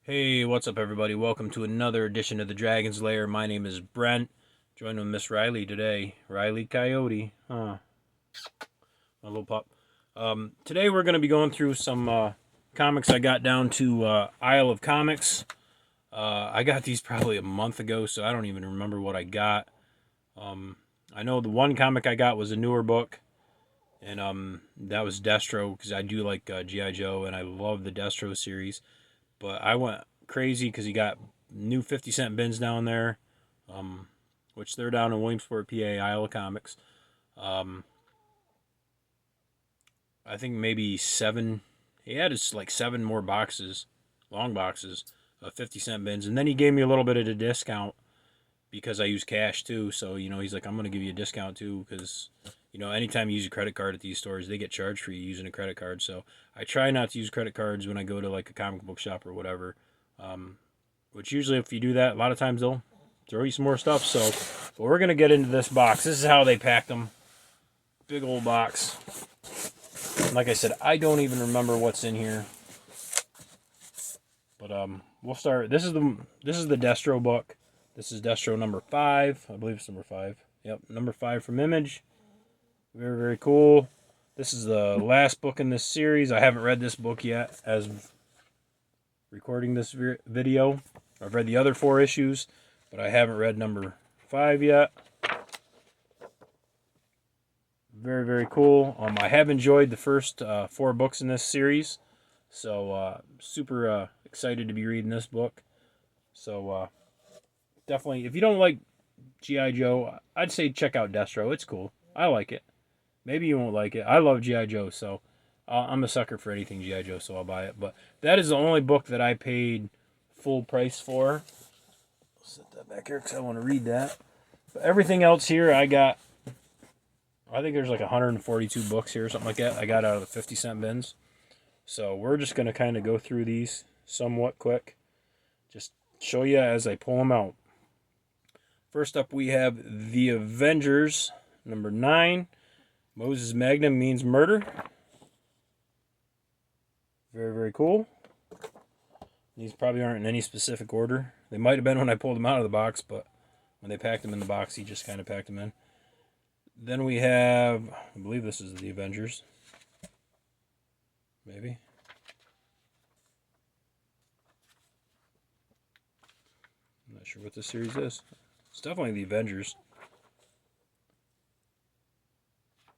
Hey, what's up, everybody? Welcome to another edition of the Dragon's Lair. My name is Brent. Joined with Miss Riley today. Riley Coyote. My little pup. Today we're going to be going through some comics I got down to Isle of Comics. I got these probably a month ago, so I don't even remember what I got. I know the one comic I got was a newer book, and that was Destro, because I do like G.I. Joe, and I love the Destro series. But I went crazy because he got new 50-cent bins down there, which they're down in Williamsport, PA, Isle of Comics. I think maybe seven. He had his like seven more boxes, long boxes of 50-cent bins, and then he gave me a little bit of a discount because I use cash too. So he's like, I'm gonna give you a discount too because anytime you use a credit card at these stores, they get charged for you using a credit card. So I try not to use credit cards when I go to like a comic book shop or whatever. Which usually, if you do that, a lot of times they'll throw you some more stuff. So, but we're gonna get into this box. This is how they packed them. Big old box. Like I said, I don't even remember what's in here. But we'll start. This is the Destro book. This is Destro number 5. I believe it's number 5. Yep, number 5 from Image. Very, very cool. This is the last book in this series. I haven't read this book yet as of recording this video. I've read the other 4 issues, but I haven't read number 5 yet. Very, very cool. I have enjoyed the first 4 books in this series, so super excited to be reading this book. So definitely, if you don't like G.I. Joe, I'd say check out Destro. It's cool. I like it. Maybe you won't like it. I love G.I. Joe, so I'm a sucker for anything G.I. Joe, so I'll buy it. But that is the only book that I paid full price for. I'll set that back here because I want to read that. But everything else here, I think there's like 142 books here or something like that. I got out of the 50-cent bins. So we're just going to kind of go through these somewhat quick. Just show you as I pull them out. First up, we have The Avengers, number 9. Moses Magnum means murder. Very, very cool. These probably aren't in any specific order. They might have been when I pulled them out of the box, but when they packed them in the box, he just kind of packed them in. Then we have, I believe this is The Avengers. Maybe. I'm not sure what this series is. It's definitely The Avengers.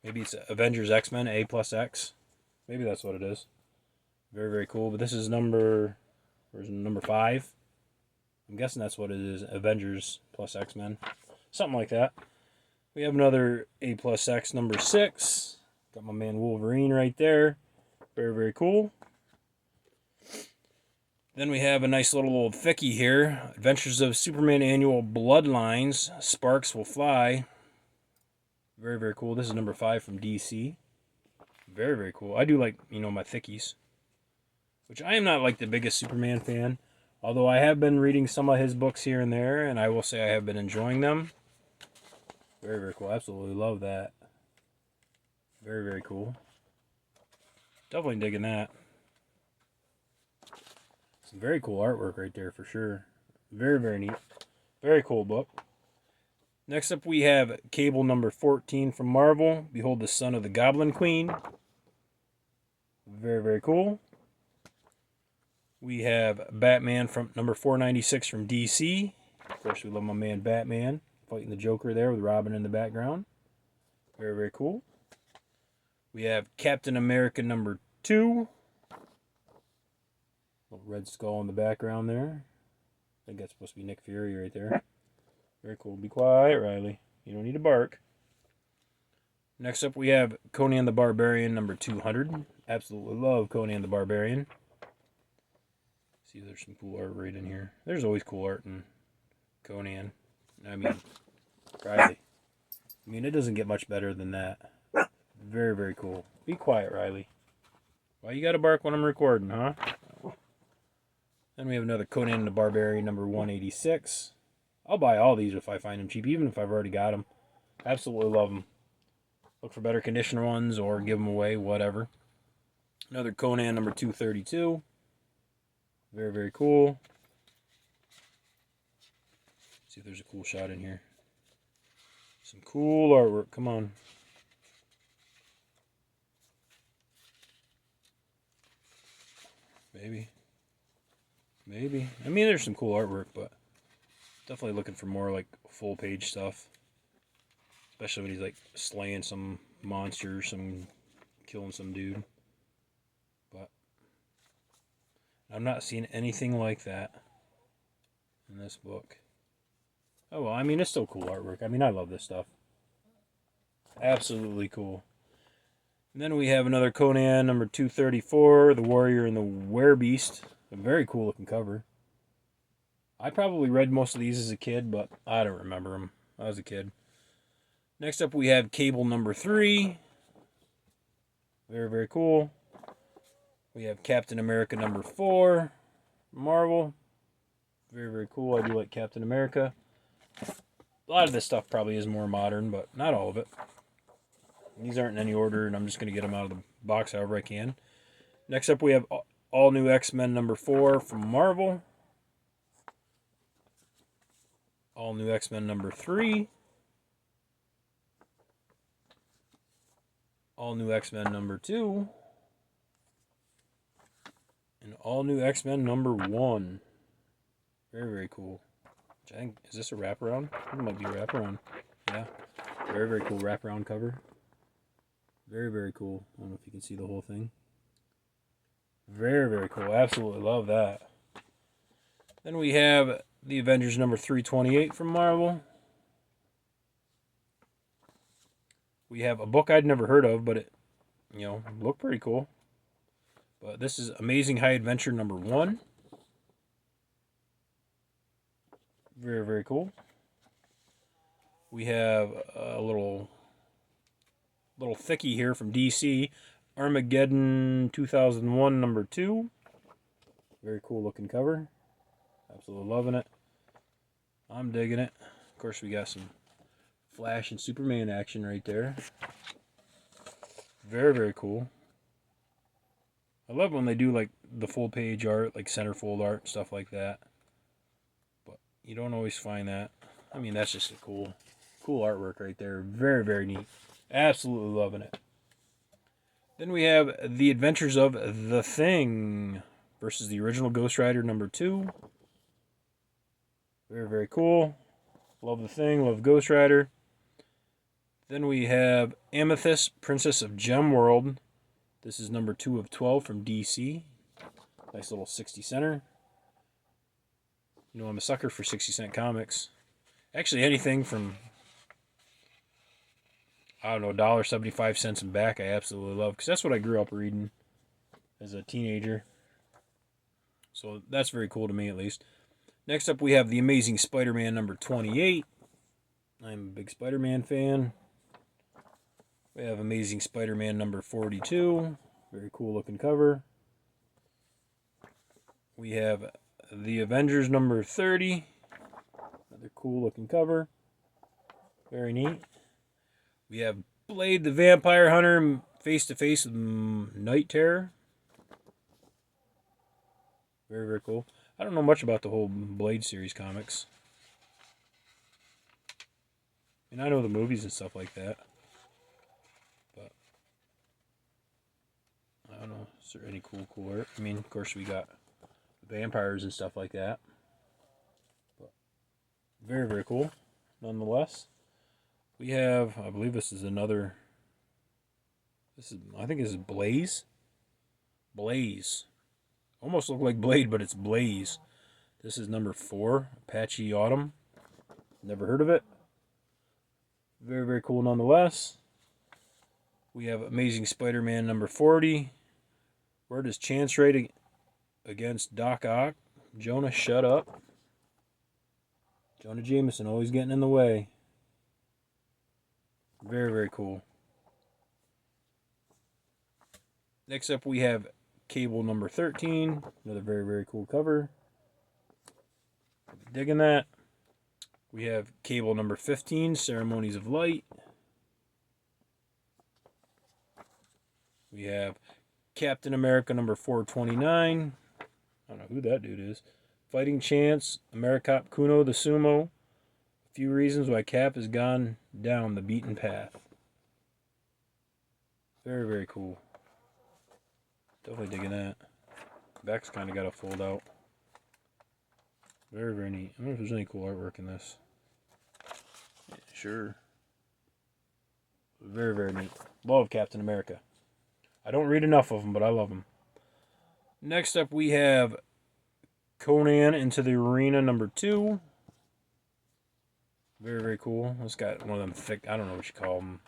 Maybe it's Avengers X-Men, A plus X. Maybe that's what it is. Very, very cool. But this is number 5. I'm guessing that's what it is. Avengers plus X-Men. Something like that. We have another A plus X, number 6. Got my man Wolverine right there. Very, very cool. Then we have a nice little old thickie here. Adventures of Superman Annual Bloodlines. Sparks Will Fly. Very, very cool. This is number 5 from DC. Very, very cool. I do like, my thickies. Which I am not like the biggest Superman fan. Although I have been reading some of his books here and there. And I will say I have been enjoying them. Very, very cool. Absolutely love that. Very, very cool. Definitely digging that. Some very cool artwork right there for sure. Very, very neat. Very cool book. Next up we have Cable number 14 from Marvel. Behold the Son of the Goblin Queen. Very, very cool. We have Batman from number 496 from DC. Of course, we love my man Batman. Fighting the Joker there with Robin in the background. Very, very cool. We have Captain America number 2. Little red skull in the background there. I think that's supposed to be Nick Fury right there. Very cool. Be quiet, Riley. You don't need to bark. Next up, we have Conan the Barbarian number 200. Absolutely love Conan the Barbarian. See, there's some cool art right in here. There's always cool art in Conan. I mean, Riley. It doesn't get much better than that. Very, very cool. Be quiet, Riley. Why you gotta bark when I'm recording, huh? Then we have another Conan the Barbarian number 186. I'll buy all these if I find them cheap, even if I've already got them. Absolutely love them. Look for better condition ones or give them away, whatever. Another Conan number 232. Very, very cool. See if there's a cool shot in here. Some cool artwork. Come on. Maybe. Maybe. I mean, there's some cool artwork, but definitely looking for more like full page stuff. Especially when he's like slaying some monster, killing some dude. But I'm not seeing anything like that in this book. Oh well, I mean, it's still cool artwork. I mean, I love this stuff. Absolutely cool. And then we have another Conan number 234, The Warrior and the Werebeast. A very cool looking cover. I probably read most of these as a kid, but I don't remember them. I was a kid. Next up, we have Cable number 3. Very, very cool. We have Captain America number 4. Marvel. Very, very cool. I do like Captain America. A lot of this stuff probably is more modern, but not all of it. These aren't in any order, and I'm just going to get them out of the box however I can. Next up, we have All New X-Men number 4 from Marvel. All New X-Men number 3. All New X-Men number 2. And All New X-Men number 1. Very, very cool. I think, is this a wraparound? It might be a wraparound. Yeah. Very, very cool wraparound cover. Very, very cool. I don't know if you can see the whole thing. Very, very cool. Absolutely love that. Then we have the Avengers number 328 from Marvel. We have a book I'd never heard of, but it, looked pretty cool. But this is Amazing High Adventure number 1. Very, very cool. We have a little thickie here from DC. Armageddon 2001 number 2. Very cool looking cover. Absolutely loving it. I'm digging it. Of course, we got some Flash and Superman action right there. Very, very cool. I love when they do like the full page art, like centerfold art, stuff like that. But you don't always find that. I mean, that's just a cool artwork right there. Very, very neat. Absolutely loving it. Then we have The Adventures of the Thing versus the original Ghost Rider number 2. Very, very cool. Love the Thing, love Ghost Rider. Then we have Amethyst, Princess of Gem World. This is number 2 of 12 from DC. Nice little 60 center. I'm a sucker for 60-cent comics. Actually, anything from, I don't know, $1.75 and back, I absolutely love. Because that's what I grew up reading as a teenager. So that's very cool to me, at least. Next up, we have The Amazing Spider-Man number 28. I'm a big Spider-Man fan. We have Amazing Spider-Man number 42. Very cool looking cover. We have The Avengers number 30. Another cool looking cover. Very neat. We have Blade the Vampire Hunter face to face with Night Terror. Very, very cool. I don't know much about the whole Blade series comics. And I know the movies and stuff like that. But I don't know. Is there any cool art? I mean, of course, we got vampires and stuff like that. But very, very cool. Nonetheless, we have, I believe this is another. I think this is Blaze. Blaze. Almost look like Blade, but it's Blaze. This is number 4, Apache Autumn. Never heard of it. Very, very cool nonetheless. We have Amazing Spider-Man number 40. Where does Chance rate against Doc Ock? Jonah, shut up. Jonah Jameson always getting in the way. Very, very cool. Next up, we have Cable number 13. Another very, very cool cover. Digging that. We have Cable number 15, Ceremonies of Light. We have Captain America number 429. I don't know who that dude is. Fighting Chance, Americop Kuno the Sumo. A few reasons why Cap has gone down the beaten path. Very, very cool. Definitely digging that. Back's kind of got to fold out. Very, very neat. I wonder if there's any cool artwork in this. Yeah, sure. Very, very neat. Love Captain America. I don't read enough of them, but I love them. Next up, we have Conan Into the Arena #2. Very, very cool. It's got one of them thick, I don't know what you call them,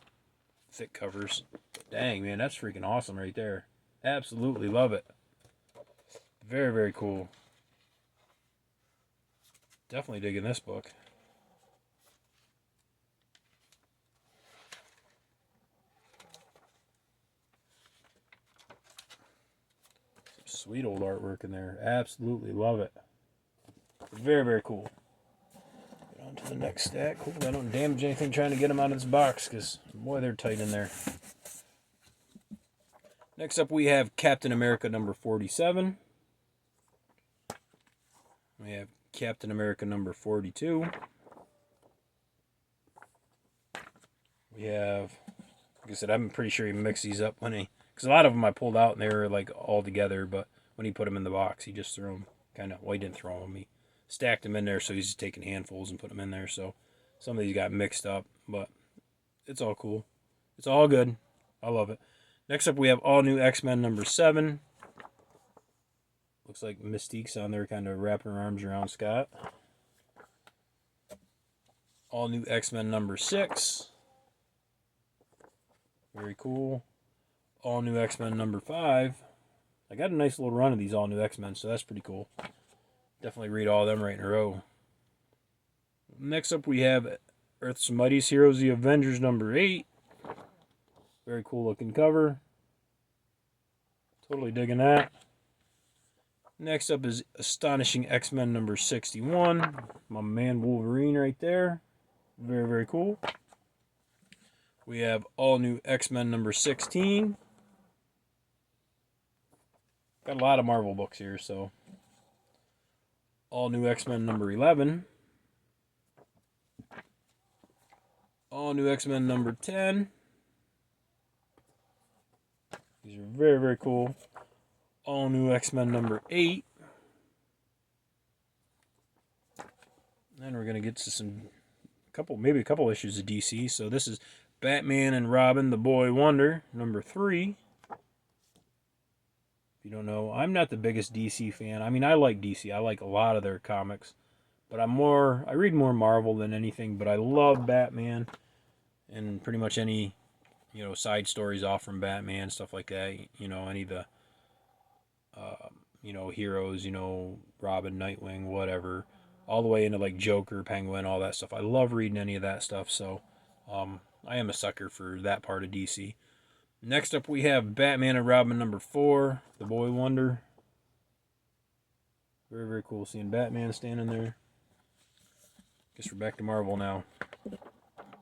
thick covers. Dang, man, that's freaking awesome right there. Absolutely love it. Very, very cool. Definitely digging this book. Some sweet old artwork in there. Absolutely love it. Very, very cool. Get on to the next stack. Hopefully I don't damage anything trying to get them out of this box, because, boy, they're tight in there. Next up, we have Captain America #47. We have Captain America #42. We have, like I said, I'm pretty sure he mixed these up when he, because a lot of them I pulled out and they were like all together, but when he put them in the box, he just threw them kind of, well, he didn't throw them, he stacked them in there, so he's just taking handfuls and put them in there, so some of these got mixed up, but it's all cool. It's all good. I love it. Next up, we have All New X-Men #7. Looks like Mystique's on there kind of wrapping her arms around Scott. All New X-Men #6. Very cool. All New X-Men #5. I got a nice little run of these All New X-Men, so that's pretty cool. Definitely read all of them right in a row. Next up, we have Earth's Mightiest Heroes, The Avengers #8. Very cool looking cover. Totally digging that. Next up is Astonishing X-Men #61. My man Wolverine right there. Very, very cool. We have All New X-Men #16. Got a lot of Marvel books here, so. All New X-Men #11. All New X-Men #10. These are very, very cool. All New X-Men #8. Then we're going to get to maybe a couple issues of DC. So this is Batman and Robin, the Boy Wonder, #3. If you don't know, I'm not the biggest DC fan. I mean, I like DC. I like a lot of their comics. But I read more Marvel than anything, but I love Batman and pretty much any, side stories off from Batman, stuff like that. Any of the, heroes, Robin, Nightwing, whatever, all the way into like Joker, Penguin, all that stuff. I love reading any of that stuff, so I am a sucker for that part of DC. Next up, we have Batman and Robin #4, the Boy Wonder. Very, very cool seeing Batman standing there. Guess we're back to Marvel now.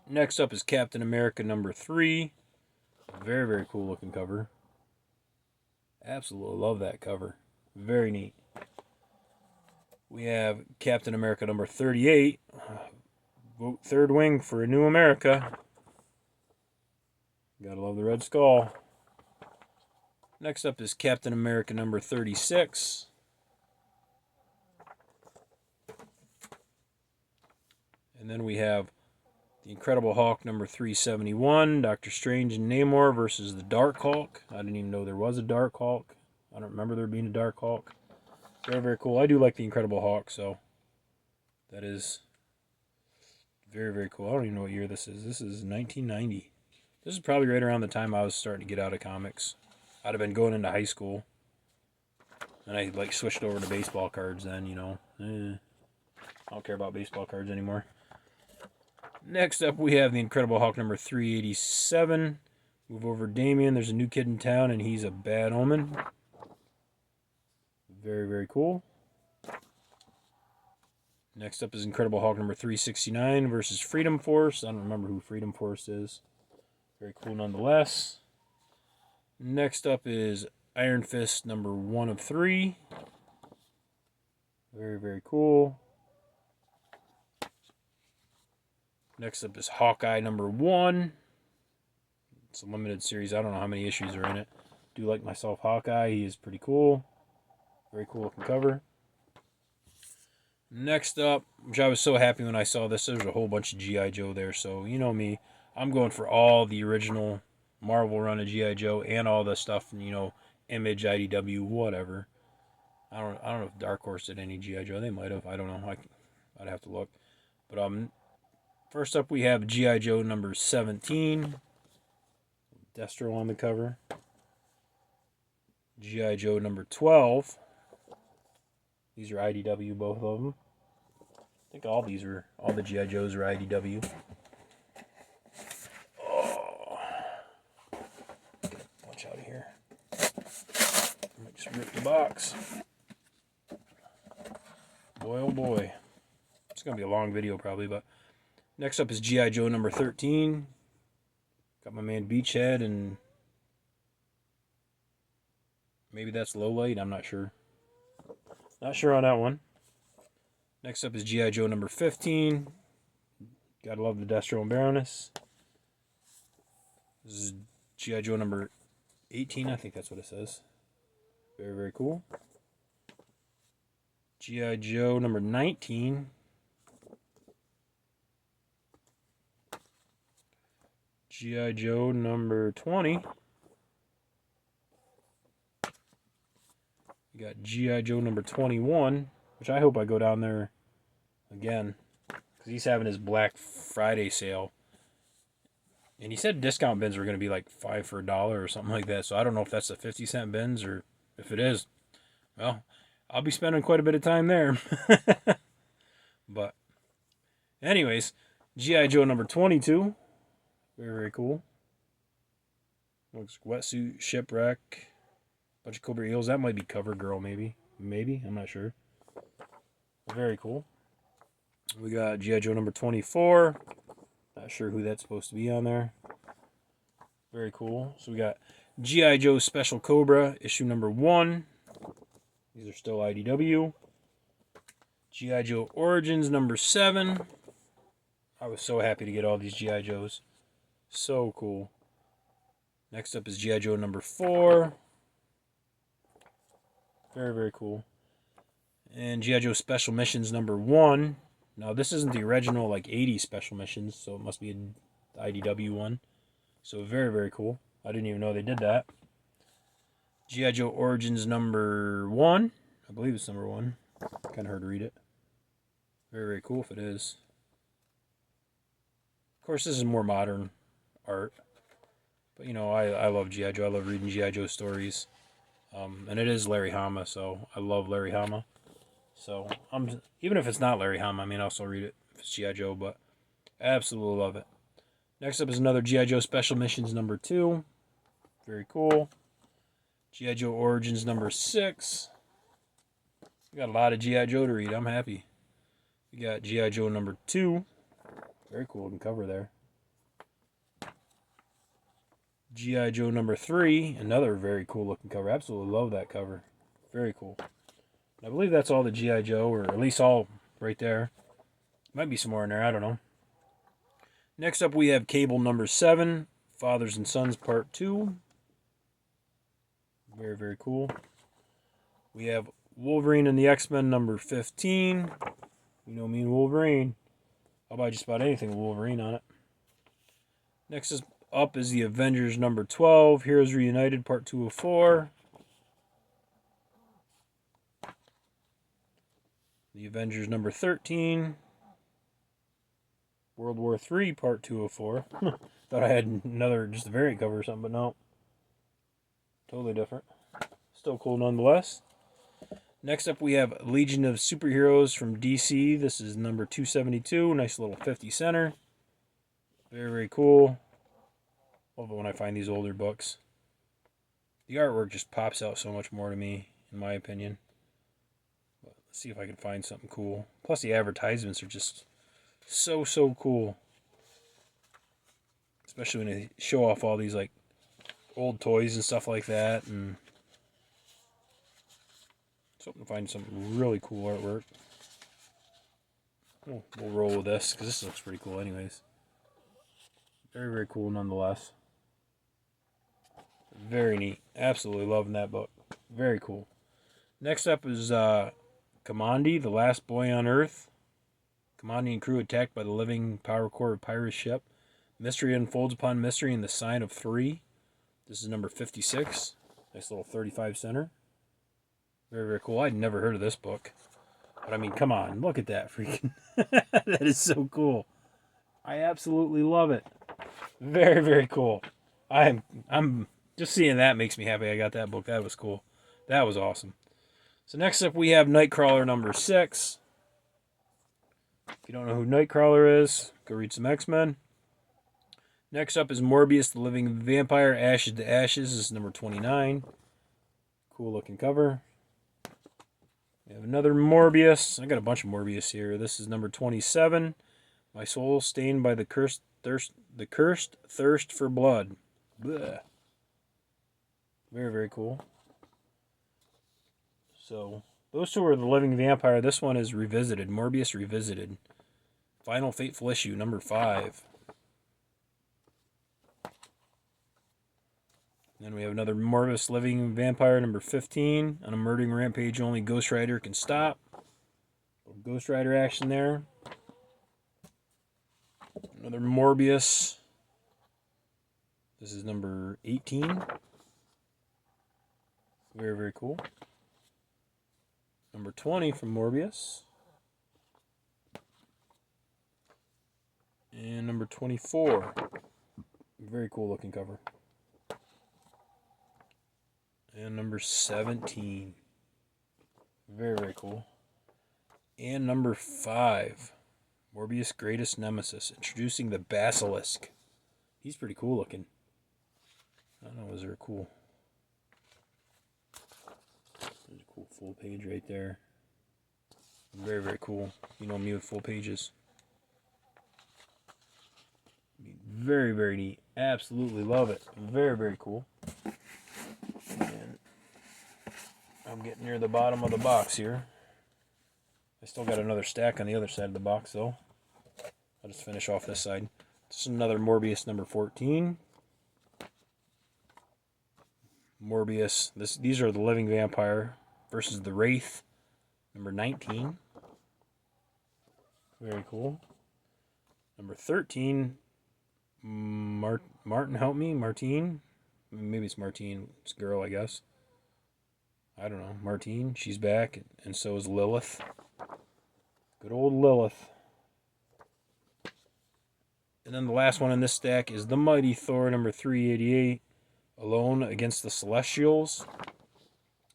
Next up is Captain America #3. Very, very cool looking cover. Absolutely love that cover. Very neat. We have Captain America #38. Vote third wing for a new America. Gotta love the Red Skull. Next up is Captain America #36. And then we have the Incredible Hulk #371, Doctor Strange and Namor versus the Dark Hulk. I didn't even know there was a Dark Hulk. I don't remember there being a Dark Hulk. Very, very cool. I do like the Incredible Hulk, so that is very, very cool. I don't even know what year this is. This is 1990. This is probably right around the time I was starting to get out of comics. I'd have been going into high school. And I switched over to baseball cards then, I don't care about baseball cards anymore. Next up, we have the Incredible Hulk #387. Move over Damien. There's a new kid in town, and he's a bad omen. Very, very cool. Next up is Incredible Hulk #369 versus Freedom Force. I don't remember who Freedom Force is. Very cool nonetheless. Next up is Iron Fist #1 of 3. Very, very cool. Next up is Hawkeye number 1. It's a limited series. I don't know how many issues are in it. Do like myself Hawkeye. He is pretty cool. Very cool looking cover. Next up, which I was so happy when I saw this, there's a whole bunch of G.I. Joe there. So, you know me. I'm going for all the original Marvel run of G.I. Joe and all the stuff, you know, Image, IDW, whatever. I don't know if Dark Horse did any G.I. Joe. They might have. I don't know. I'd have to look. But first up we have G.I. Joe number 17. Destro on the cover. G.I. Joe number 12. These are IDW, both of them. I think all the G.I. Joes are IDW. Oh. Watch out of here. I might just rip the box. Boy, oh boy. It's going to be a long video probably, but next up is G.I. Joe number 13. Got my man Beachhead, and maybe that's Low Light. I'm not sure. Not sure on that one. Next up is G.I. Joe number 15. Gotta love the Destro and Baroness. This is G.I. Joe number 18. I think that's what it says. Very, very cool. G.I. Joe number 19. G.I. Joe number 20. We got G.I. Joe number 21, which I hope I go down there again, because he's having his Black Friday sale. And he said discount bins were going to be like 5 for $1 or something like that. So I don't know if that's the 50-cent bins, or if it is, well, I'll be spending quite a bit of time there. But anyways, G.I. Joe number 22. Very, very cool. Looks wetsuit, shipwreck, bunch of Cobra Eels. That might be Cover Girl, maybe. Maybe, I'm not sure. Very cool. We got G.I. Joe number 24. Not sure who that's supposed to be on there. Very cool. So we got G.I. Joe Special Cobra, issue number 1. These are still IDW. G.I. Joe Origins number 7. I was so happy to get all these G.I. Joes. So cool. Next up is G.I. Joe number 4. Very, very cool. And G.I. Joe Special Missions number 1. Now, this isn't the original, like, 80 Special Missions, so it must be an IDW one. So, very, very cool. I didn't even know they did that. G.I. Joe Origins number 1. I believe it's number 1. Kind of hard to read it. Very, very cool if it is. Of course, this is more modern art. But, you know, I love G.I. Joe. I love reading G.I. Joe stories. And it is Larry Hama, so I love Larry Hama. So, even if it's not Larry Hama, I mean, I'll still read it if it's G.I. Joe, but I absolutely love it. Next up is another G.I. Joe Special Missions number 2. Very cool. G.I. Joe Origins number 6. We got a lot of G.I. Joe to read. I'm happy. We got G.I. Joe number 2. Very cool looking cover there. G.I. Joe number 3. Another very cool looking cover. Absolutely love that cover. Very cool. I believe that's all the G.I. Joe, or at least all right there. Might be some more in there. I don't know. Next up, we have Cable number 7. Fathers and Sons Part 2. Very, very cool. We have Wolverine and the X-Men number 15. You know me and Wolverine. I'll buy just about anything with Wolverine on it. Next up is the Avengers number 12. Heroes Reunited Part 2 of 4. The Avengers number 13. World War 3 Part 2 of 4. Thought I had another, just a variant cover or something, but no. Totally different. Still cool nonetheless. Next up we have Legion of Superheroes from DC. This is number 272. Nice little 50 center. Very, very cool. Love it when I find these older books. The artwork just pops out so much more to me, in my opinion. But let's see if I can find something cool. Plus the advertisements are just so, so cool. Especially when they show off all these like old toys and stuff like that. And hoping to find some really cool artwork. We'll roll with this because this looks pretty cool anyways. Very, very cool nonetheless. Very neat. Absolutely loving that book. Very cool. Next up is Kamandi, the last boy on Earth. Kamandi and crew attacked by the living power core of Pyrrhus ship. Mystery unfolds upon mystery in the sign of 3. This is number 56. Nice little 35 center. Very, very cool. I'd never heard of this book. But I mean, come on. Look at that freaking... that is so cool. I absolutely love it. Very, very cool. I'm just seeing that makes me happy I got that book. That was cool. That was awesome. So next up we have Nightcrawler number 6. If you don't know who Nightcrawler is, go read some X-Men. Next up is Morbius, the Living Vampire, Ashes to Ashes. This is number 29. Cool looking cover. We have another Morbius. I got a bunch of Morbius here. This is number 27. My soul stained by the cursed thirst for blood. Blech. Very, very cool. So, those two are the Living Vampire. This one is Revisited. Morbius Revisited. Final Fateful Issue, number 5. Then we have another Morbius Living Vampire, number 15. On a murdering rampage only Ghost Rider can stop. Ghost Rider action there. Another Morbius. This is number 18. Very, very cool. Number 20 from Morbius. And number 24. Very cool looking cover. And number 17. Very, very cool. And number 5. Morbius' Greatest Nemesis. Introducing the Basilisk. He's pretty cool looking. I don't know, is there a cool... There's a cool full page right there. Very, very cool. You know me with full pages. Very, very neat. Absolutely love it. Very, very cool. And I'm getting near the bottom of the box here. I still got another stack on the other side of the box, though. I'll just finish off this side. This is another Morbius number 14. Morbius. These are the Living Vampire versus the Wraith, number 19. Very cool. Number 13. Martin, help me. Martine. Maybe it's Martine. It's a girl, I guess. I don't know. Martine. She's back, and so is Lilith. Good old Lilith. And then the last one in this stack is the Mighty Thor, number 388. Alone Against the Celestials.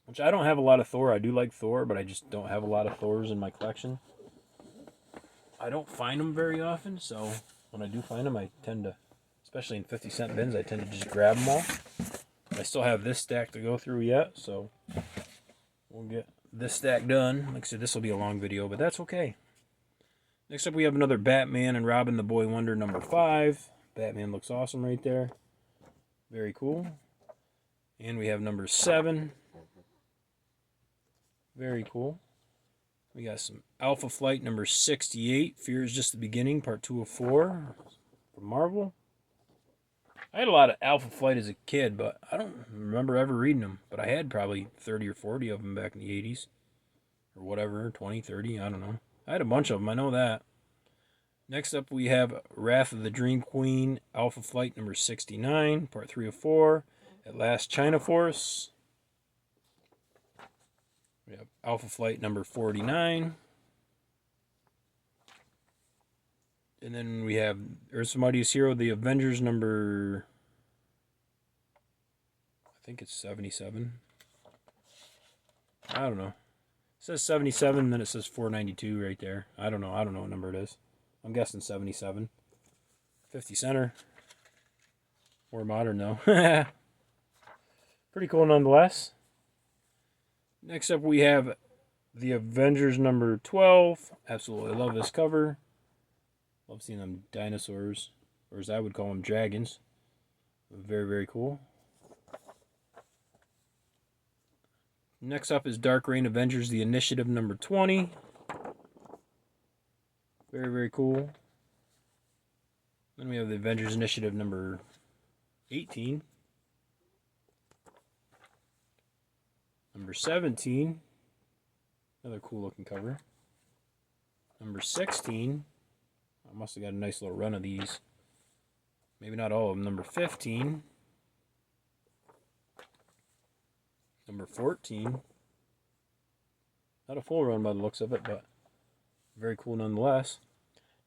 Which I don't have a lot of Thor. I do like Thor, but I just don't have a lot of Thors in my collection. I don't find them very often, so when I do find them, I tend to, especially in 50-cent bins, I tend to just grab them all. I still have this stack to go through yet, so we'll get this stack done. Like I said, this will be a long video, but that's okay. Next up, we have another Batman and Robin the Boy Wonder number 5. Batman looks awesome right there. Very cool. And we have number 7. Very cool. We got some Alpha Flight number 68. Fear is Just the Beginning, part 2 of 4 from Marvel. I had a lot of Alpha Flight as a kid, but I don't remember ever reading them. But I had probably 30 or 40 of them back in the 80s. Or whatever, 20, 30, I don't know. I had a bunch of them, I know that. Next up, we have Wrath of the Dream Queen, Alpha Flight number 69, part 3 of 4. At Last, China Force. We have Alpha Flight number 49. And then we have Earth's Mightiest Hero, The Avengers number... I think it's 77. I don't know. It says 77, then it says 492 right there. I don't know what number it is. I'm guessing 77. 50 center. More modern though. Pretty cool nonetheless. Next up we have The Avengers number 12. Absolutely love this cover. Love seeing them dinosaurs. Or as I would call them, dragons. Very, very cool. Next up is Dark Reign Avengers, the Initiative number 20. Very, very cool. Then we have the Avengers Initiative number 18. Number 17. Another cool looking cover. Number 16. I must have got a nice little run of these. Maybe not all of them. Number 15. Number 14. Not a full run by the looks of it, but very cool nonetheless.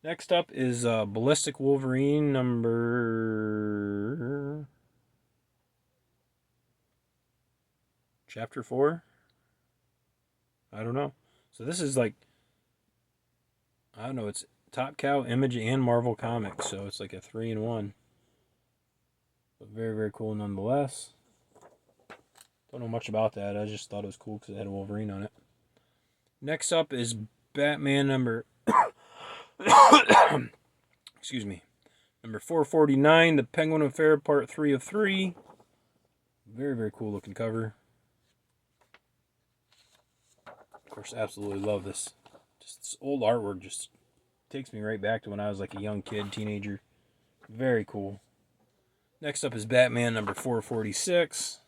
Next up is Ballistic Wolverine number... Chapter 4? I don't know. So this is like... I don't know, it's Top Cow, Image, and Marvel Comics. So it's like a 3-in-1. But very, very cool nonetheless. Don't know much about that. I just thought it was cool because it had a Wolverine on it. Next up is Batman number... Excuse me. Number 449, The Penguin Affair, Part 3 of 3. Very, very cool looking cover. Of course, absolutely love this. Just this old artwork just takes me right back to when I was like a young kid, teenager. Very cool. Next up is Batman number 446.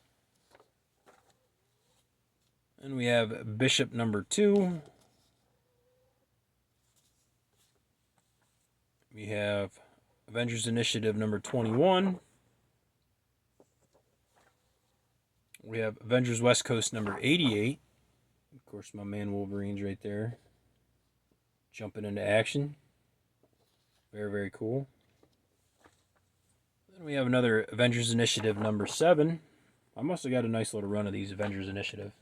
And we have Bishop number 2. We have Avengers Initiative number 21. We have Avengers West Coast number 88. Of course, my man Wolverine's right there. Jumping into action. Very, very cool. Then we have another Avengers Initiative number 7. I must have got a nice little run of these Avengers Initiative.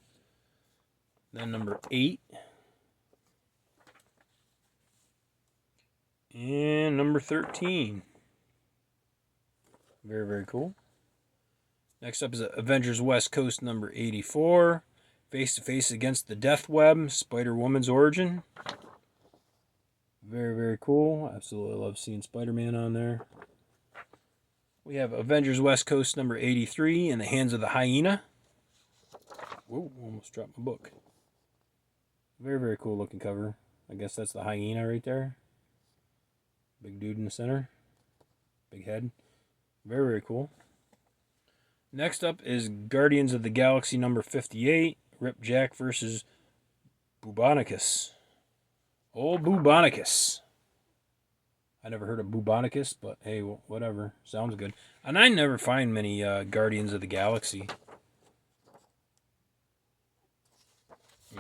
Then number 8. And number 13. Very, very cool. Next up is Avengers West Coast number 84. Face to Face Against the Death Web, Spider-Woman's Origin. Very, very cool. Absolutely love seeing Spider-Man on there. We have Avengers West Coast number 83, In the Hands of the Hyena. Whoa, almost dropped my book. Very, very cool looking cover. I guess that's the hyena right there. Big dude in the center. Big head. Very, very cool. Next up is Guardians of the Galaxy number 58. Rip Jack versus Bubonicus. Old Bubonicus. I never heard of Bubonicus, but hey, whatever. Sounds good. And I never find many Guardians of the Galaxy.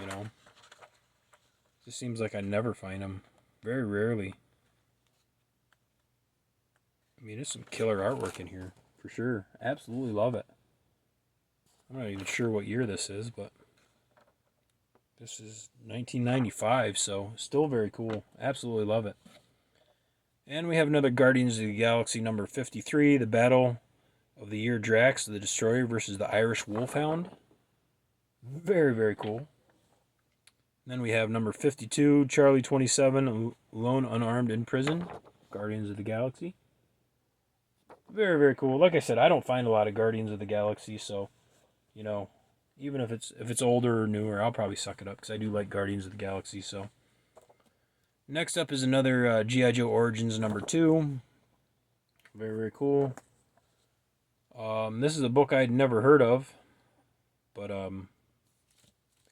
You know. Just seems like I never find them. Very rarely. I mean, there's some killer artwork in here, for sure. Absolutely love it. I'm not even sure what year this is, but this is 1995, so still very cool. Absolutely love it. And we have another Guardians of the Galaxy number 53, The Battle of the Year Drax, the Destroyer versus the Irish Wolfhound. Very, very cool. Then we have number 52, Charlie 27, Alone Unarmed in Prison, Guardians of the Galaxy. Very, very cool. Like I said, I don't find a lot of Guardians of the Galaxy, so, you know, even if it's older or newer, I'll probably suck it up, because I do like Guardians of the Galaxy, so. Next up is another G.I. Joe Origins number 2. Very, very cool. This is a book I'd never heard of, but I think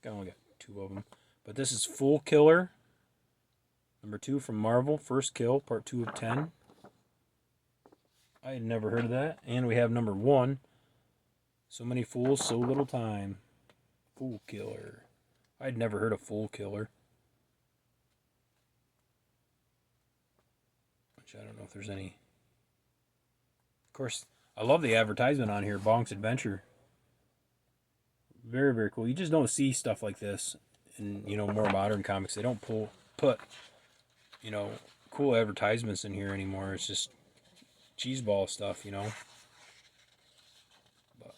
I only got 2 of them. But this is Fool Killer, number 2 from Marvel, First Kill, part 2 of 10. I had never heard of that. And we have number 1, So Many Fools, So Little Time. Fool Killer. I'd never heard of Fool Killer. Which I don't know if there's any. Of course, I love the advertisement on here, Bonk's Adventure. Very, very cool. You just don't see stuff like this in, you know, more modern comics. They don't put, you know, cool advertisements in here anymore. It's just cheeseball stuff, you know. But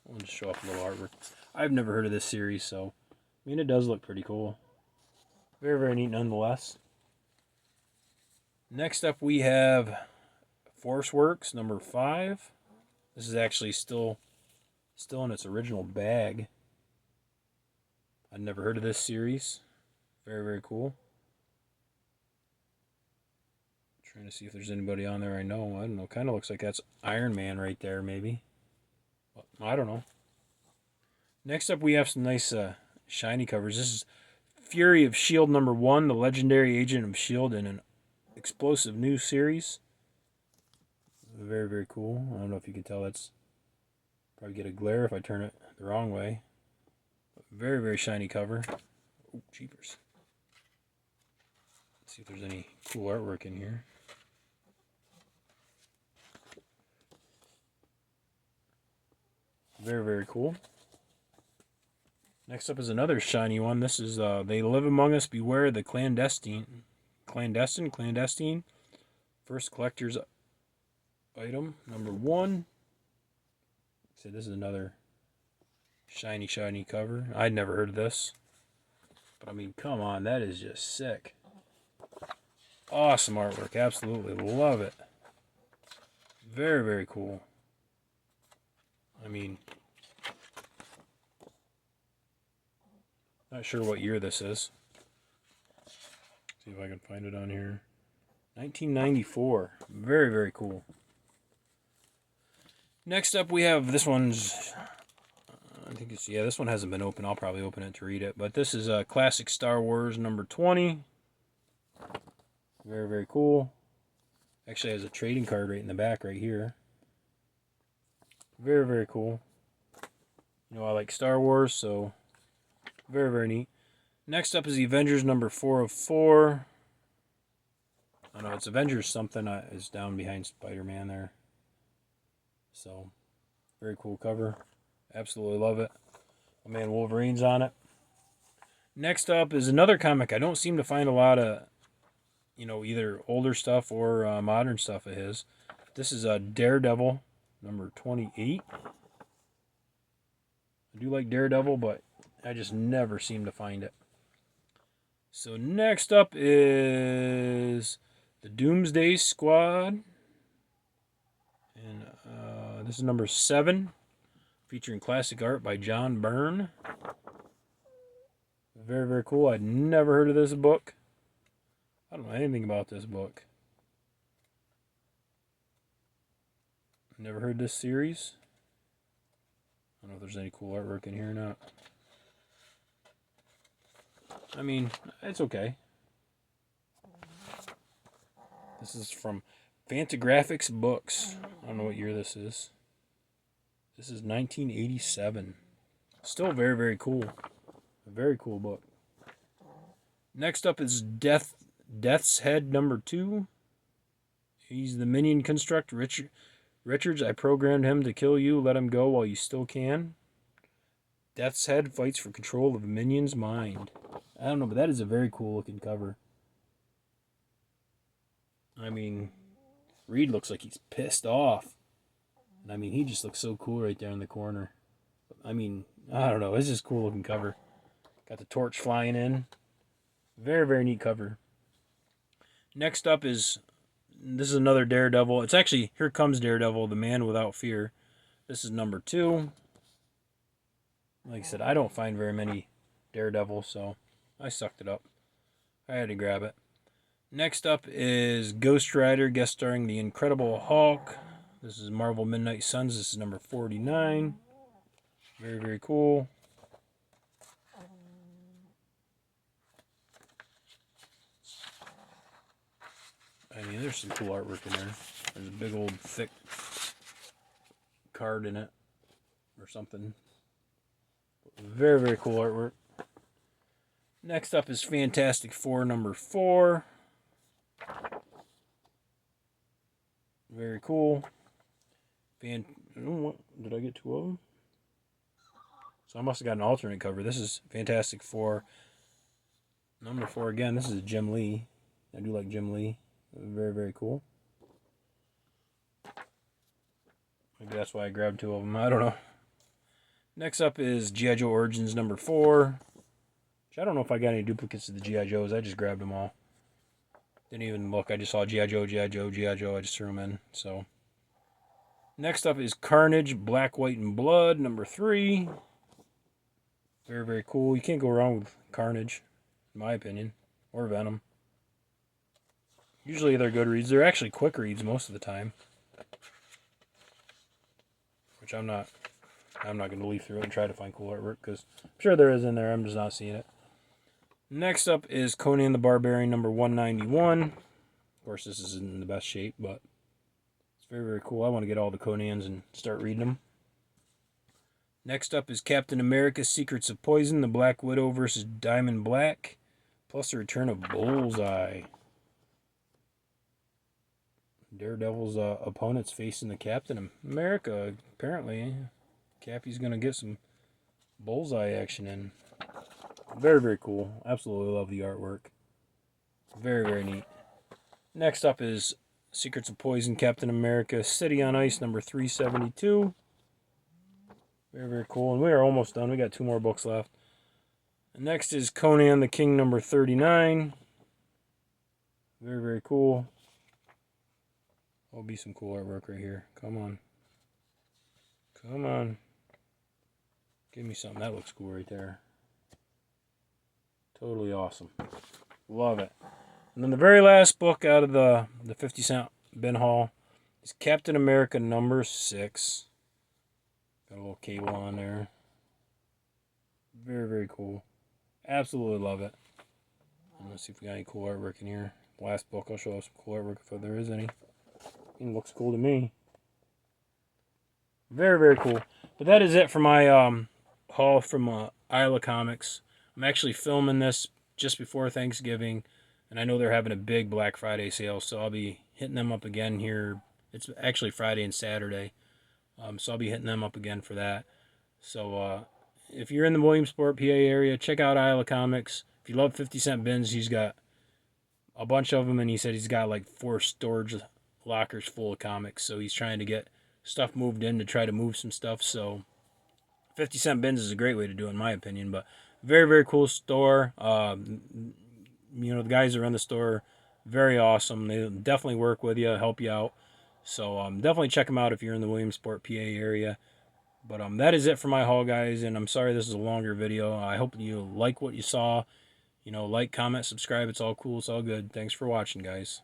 I'll just show off a little artwork. I've never heard of this series, so I mean, it does look pretty cool. Very, very neat nonetheless. Next up we have Force Works number 5. This is actually still Still in its original bag. I'd never heard of this series. Very, very cool. Trying to see if there's anybody on there I know. I don't know. Kind of looks like that's Iron Man right there, maybe. But I don't know. Next up, we have some nice shiny covers. This is Fury of S.H.I.E.L.D. #1, the legendary agent of S.H.I.E.L.D. in an explosive new series. Very, very cool. I don't know if you can tell. That's probably get a glare if I turn it the wrong way. But very, very shiny cover. Oh, jeepers. Let's see if there's any cool artwork in here. Very, very cool. Next up is another shiny one. This is They Live Among Us, Beware the Clandestine. First collector's item, #1. So this is another shiny, shiny cover. I'd never heard of this. But I mean, come on, that is just sick. Awesome artwork. Absolutely love it. Very, very cool. I mean, not sure what year this is. See if I can find it on here. 1994. Very, very cool. Next up, we have this one's. I think it's, yeah, this one hasn't been open. I'll probably open it to read it. But this is Classic Star Wars #20. Very, very cool. Actually has a trading card right in the back right here. Very, very cool. You know, I like Star Wars, so very, very neat. Next up is the Avengers #4 of 4. I don't know, it's Avengers something. Is down behind Spider-Man there. So, very cool cover. Absolutely love it. My man Wolverine's on it. Next up is another comic. I don't seem to find a lot of, you know, either older stuff or modern stuff of his. This is Daredevil #28. I do like Daredevil, but I just never seem to find it. So next up is the Doomsday Squad. And this is #7, featuring classic art by John Byrne. Very, very cool. I'd never heard of this book. I don't know anything about this book. Never heard this series. I don't know if there's any cool artwork in here or not. I mean, it's okay. This is from Fantagraphics Books. I don't know what year this is. This is 1987. Still very, very cool. A very cool book. Next up is Death's Head #2. He's the minion construct. Richards, I programmed him to kill you. Let him go while you still can. Death's Head fights for control of a minion's mind. I don't know, but that is a very cool looking cover. I mean, Reed looks like he's pissed off. And I mean, he just looks so cool right there in the corner. I mean, I don't know. It's just a cool looking cover. Got the torch flying in. Very, very neat cover. Next up is, this is another Daredevil. It's actually, Here Comes Daredevil, the Man Without Fear. This is #2. Like I said, I don't find very many Daredevil, so I sucked it up. I had to grab it. Next up is Ghost Rider, guest starring the Incredible Hulk. This is Marvel Midnight Suns. This is #49. Very, very cool. I mean, there's some cool artwork in there. There's a big old thick card in it or something. Very, very cool artwork. Next up is Fantastic Four #4. Very cool. What, did I get 2 of them? So I must have got an alternate cover. This is Fantastic Four #4 again. This is Jim Lee. I do like Jim Lee. Very, very cool. Maybe that's why I grabbed 2 of them. I don't know. Next up is G.I. Joe Origins #4. Which I don't know if I got any duplicates of the G.I. Joes. I just grabbed them all. Didn't even look. I just saw G.I. Joe, G.I. Joe, G.I. Joe. I just threw them in. So Next up is Carnage, Black, White, and Blood, number 3. Very, very cool. You can't go wrong with Carnage, in my opinion, or Venom. Usually they're good reads. They're actually quick reads most of the time, which I'm not going to leaf through it and try to find cool artwork because I'm sure there is in there. I'm just not seeing it. Next up is Conan the Barbarian, number 191. Of course, this isn't in the best shape, but it's very, very cool. I want to get all the Conans and start reading them. Next up is Captain America, Secrets of Poison, the Black Widow versus Diamond Black, plus the return of Bullseye. Daredevil's opponents facing the Captain America. Apparently, Cappy's going to get some Bullseye action in. Very, very cool. Absolutely love the artwork. Very, very neat. Next up is Secrets of Poison, Captain America, City on Ice, number 372. Very, very cool. And we are almost done. We got 2 more books left. And next is Conan the King, number 39. Very, very cool. There'll be some cool artwork right here. Come on. Come on. Give me something. That looks cool right there. Totally awesome. Love it. And then the very last book out of the 50-cent bin haul is Captain America number 6. Got a little cable on there. Very, very cool. Absolutely love it. Let's see if we got any cool artwork in here. Last book, I'll show us some cool artwork if there is any. It looks cool to me. Very, very cool. But that is it for my haul from Isla Comics. I'm actually filming this just before Thanksgiving, and I know they're having a big Black Friday sale, so I'll be hitting them up again here. It's actually Friday and Saturday, so I'll be hitting them up again for that. So if you're in the Williamsport, PA area, check out Isla Comics. If you love 50-cent bins, he's got a bunch of them, and he said he's got like 4 storage lockers full of comics, so he's trying to get stuff moved in to try to move some stuff. So 50-cent bins is a great way to do it, in my opinion. But very, very cool store. You know, the guys that run the store, very awesome. They definitely work with you, help you out. So definitely check them out if you're in the Williamsport, PA area. But that is it for my haul, guys, and I'm sorry this is a longer video. I hope you like what you saw. You know, like, comment, subscribe. It's all cool. It's all good. Thanks for watching, guys.